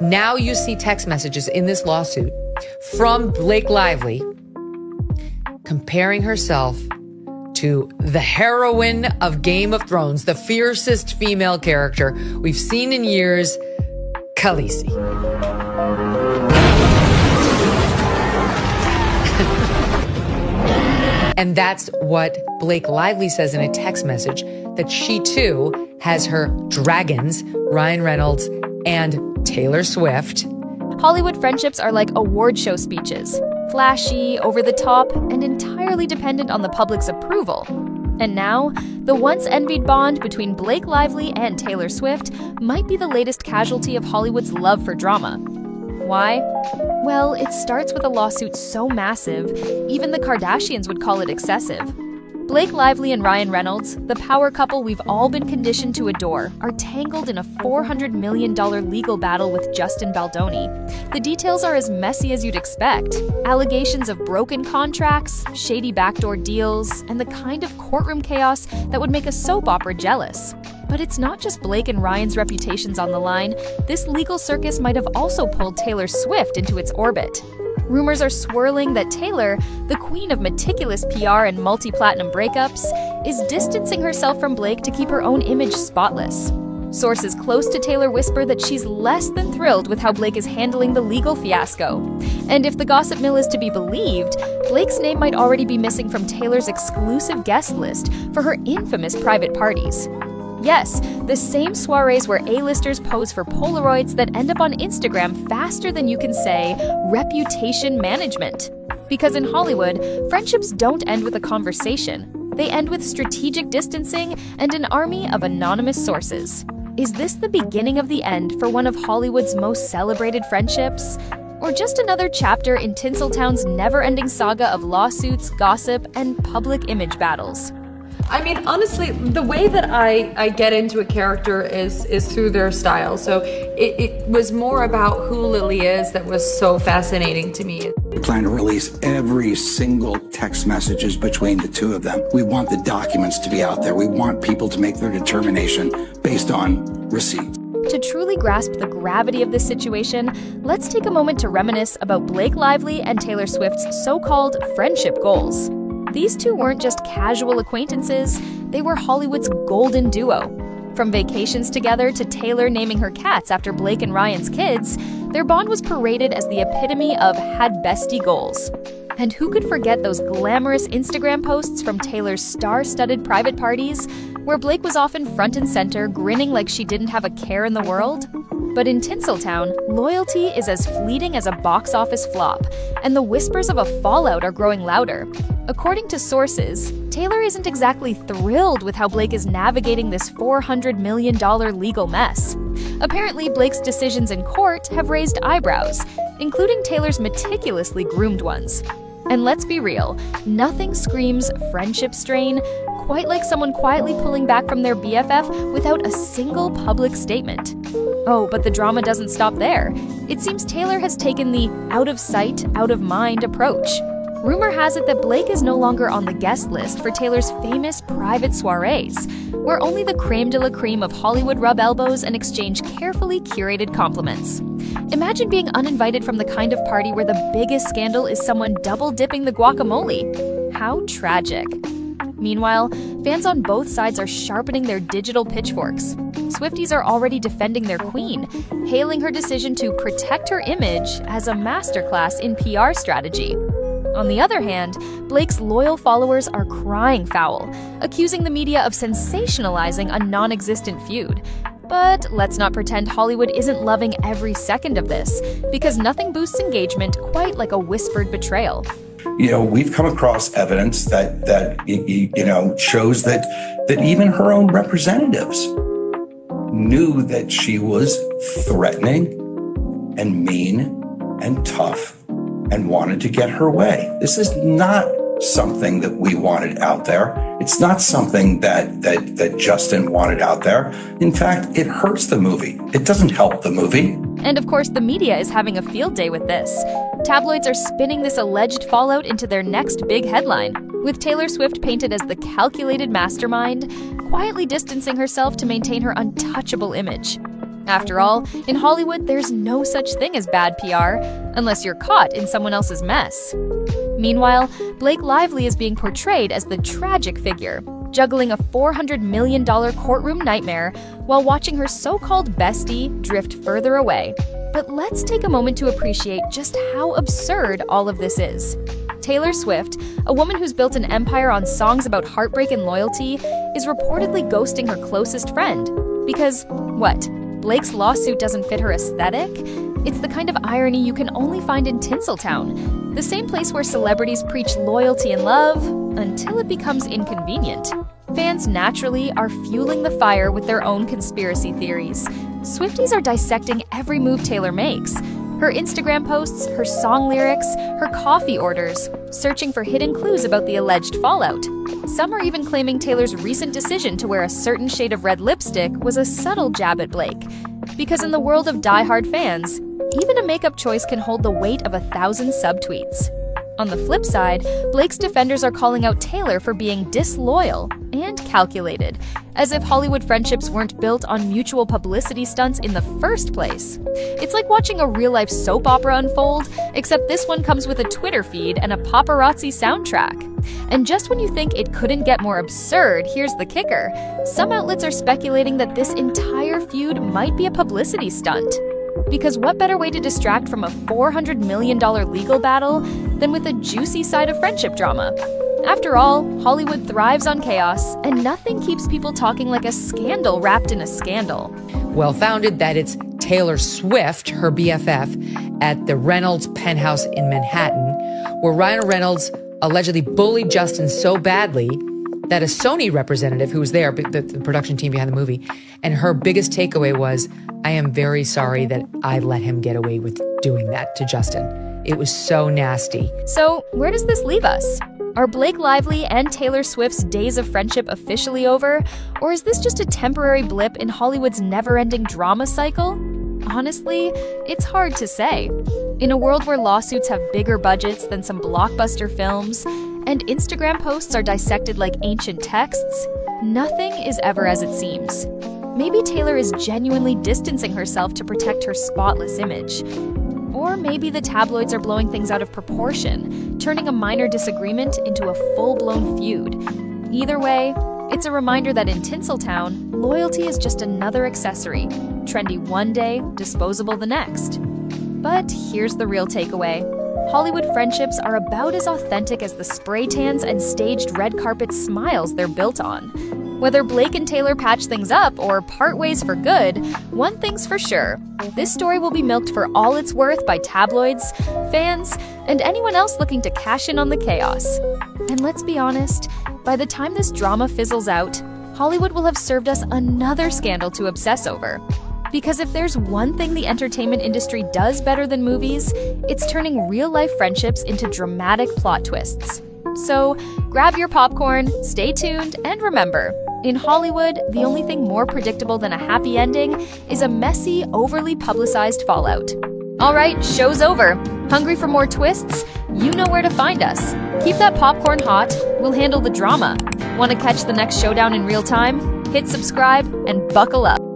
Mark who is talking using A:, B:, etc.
A: Now you see text messages in this lawsuit from Blake Lively comparing herself to the heroine of Game of Thrones, the fiercest female character we've seen in years, Khaleesi. And that's what Blake Lively says in a text message, that she too has her dragons, Ryan Reynolds and Taylor Swift.
B: Hollywood friendships are like award show speeches, flashy, over the top, and entirely dependent on the public's approval. And now, the once-envied bond between Blake Lively and Taylor Swift might be the latest casualty of Hollywood's love for drama. Why? Well, it starts with a lawsuit so massive, even the Kardashians would call it excessive. Blake Lively and Ryan Reynolds, the power couple we've all been conditioned to adore, are tangled in a $400 million legal battle with Justin Baldoni. The details are as messy as you'd expect. Allegations of broken contracts, shady backdoor deals, and the kind of courtroom chaos that would make a soap opera jealous. But it's not just Blake and Ryan's reputations on the line. This legal circus might have also pulled Taylor Swift into its orbit. Rumors are swirling that Taylor, the queen of meticulous PR and multi-platinum breakups, is distancing herself from Blake to keep her own image spotless. Sources close to Taylor whisper that she's less than thrilled with how Blake is handling the legal fiasco. And if the gossip mill is to be believed, Blake's name might already be missing from Taylor's exclusive guest list for her infamous private parties. Yes, the same soirees where A-listers pose for Polaroids that end up on Instagram faster than you can say reputation management. Because in Hollywood, friendships don't end with a conversation. They end with strategic distancing and an army of anonymous sources. Is this the beginning of the end for one of Hollywood's most celebrated friendships? Or just another chapter in Tinseltown's never-ending saga of lawsuits, gossip, and public image battles?
C: I mean, honestly, the way that I get into a character is through their style. So it was more about who Lily is that was so fascinating to me.
D: We plan to release every single text messages between the two of them. We want the documents to be out there. We want people to make their determination based on receipts.
B: To truly grasp the gravity of this situation, let's take a moment to reminisce about Blake Lively and Taylor Swift's so-called friendship goals. These two weren't just casual acquaintances, they were Hollywood's golden duo. From vacations together to Taylor naming her cats after Blake and Ryan's kids, their bond was paraded as the epitome of had bestie goals. And who could forget those glamorous Instagram posts from Taylor's star-studded private parties, where Blake was often front and center, grinning like she didn't have a care in the world? But in Tinseltown, loyalty is as fleeting as a box office flop, and the whispers of a fallout are growing louder. According to sources, Taylor isn't exactly thrilled with how Blake is navigating this $400 million legal mess. Apparently, Blake's decisions in court have raised eyebrows, including Taylor's meticulously groomed ones. And let's be real, nothing screams friendship strain quite like someone quietly pulling back from their BFF without a single public statement. Oh, but the drama doesn't stop there. It seems Taylor has taken the out of sight, out of mind approach. Rumor has it that Blake is no longer on the guest list for Taylor's famous private soirees, where only the creme de la creme of Hollywood rub elbows and exchange carefully curated compliments. Imagine being uninvited from the kind of party where the biggest scandal is someone double-dipping the guacamole. How tragic. Meanwhile, fans on both sides are sharpening their digital pitchforks. Swifties are already defending their queen, hailing her decision to protect her image as a masterclass in PR strategy. On the other hand, Blake's loyal followers are crying foul, accusing the media of sensationalizing a non-existent feud. But let's not pretend Hollywood isn't loving every second of this, because nothing boosts engagement quite like a whispered betrayal.
D: You know, we've come across evidence that shows that even her own representatives knew that she was threatening and mean and tough and wanted to get her way. This is not something that we wanted out there. It's not something that Justin wanted out there. In fact, it hurts the movie. It doesn't help the movie.
B: And of course, the media is having a field day with this. Tabloids are spinning this alleged fallout into their next big headline, with Taylor Swift painted as the calculated mastermind, quietly distancing herself to maintain her untouchable image. After all, in Hollywood, there's no such thing as bad PR, unless you're caught in someone else's mess. Meanwhile, Blake Lively is being portrayed as the tragic figure, juggling a $400 million courtroom nightmare while watching her so-called bestie drift further away. But let's take a moment to appreciate just how absurd all of this is. Taylor Swift, a woman who's built an empire on songs about heartbreak and loyalty, is reportedly ghosting her closest friend. Because, what, Blake's lawsuit doesn't fit her aesthetic? It's the kind of irony you can only find in Tinseltown, the same place where celebrities preach loyalty and love until it becomes inconvenient. Fans naturally are fueling the fire with their own conspiracy theories. Swifties are dissecting every move Taylor makes. Her Instagram posts, her song lyrics, her coffee orders, searching for hidden clues about the alleged fallout. Some are even claiming Taylor's recent decision to wear a certain shade of red lipstick was a subtle jab at Blake. Because in the world of diehard fans, even a makeup choice can hold the weight of 1,000 subtweets. On the flip side, Blake's defenders are calling out Taylor for being disloyal and calculated, as if Hollywood friendships weren't built on mutual publicity stunts in the first place. It's like watching a real-life soap opera unfold, except this one comes with a Twitter feed and a paparazzi soundtrack. And just when you think it couldn't get more absurd, here's the kicker. Some outlets are speculating that this entire feud might be a publicity stunt. Because what better way to distract from a $400 million legal battle than with a juicy side of friendship drama? After all, Hollywood thrives on chaos, and nothing keeps people talking like a scandal wrapped in a scandal.
A: Well founded that it's Taylor Swift, her BFF, at the Reynolds penthouse in Manhattan, where Ryan Reynolds allegedly bullied Justin so badly that a Sony representative who was there, the production team behind the movie, and her biggest takeaway was, I am very sorry that I let him get away with doing that to Justin. It was so nasty.
B: So, where does this leave us? Are Blake Lively and Taylor Swift's days of friendship officially over? Or is this just a temporary blip in Hollywood's never-ending drama cycle? Honestly, it's hard to say. In a world where lawsuits have bigger budgets than some blockbuster films, and Instagram posts are dissected like ancient texts, nothing is ever as it seems. Maybe Taylor is genuinely distancing herself to protect her spotless image. Or maybe the tabloids are blowing things out of proportion, turning a minor disagreement into a full-blown feud. Either way, it's a reminder that in Tinseltown, loyalty is just another accessory, trendy one day, disposable the next. But here's the real takeaway. Hollywood friendships are about as authentic as the spray tans and staged red carpet smiles they're built on. Whether Blake and Taylor patch things up or part ways for good, one thing's for sure. This story will be milked for all it's worth by tabloids, fans, and anyone else looking to cash in on the chaos. And let's be honest, by the time this drama fizzles out, Hollywood will have served us another scandal to obsess over. Because if there's one thing the entertainment industry does better than movies, it's turning real-life friendships into dramatic plot twists. So, grab your popcorn, stay tuned, and remember, in Hollywood, the only thing more predictable than a happy ending is a messy, overly publicized fallout. All right, show's over. Hungry for more twists? You know where to find us. Keep that popcorn hot. We'll handle the drama. Want to catch the next showdown in real time? Hit subscribe and buckle up.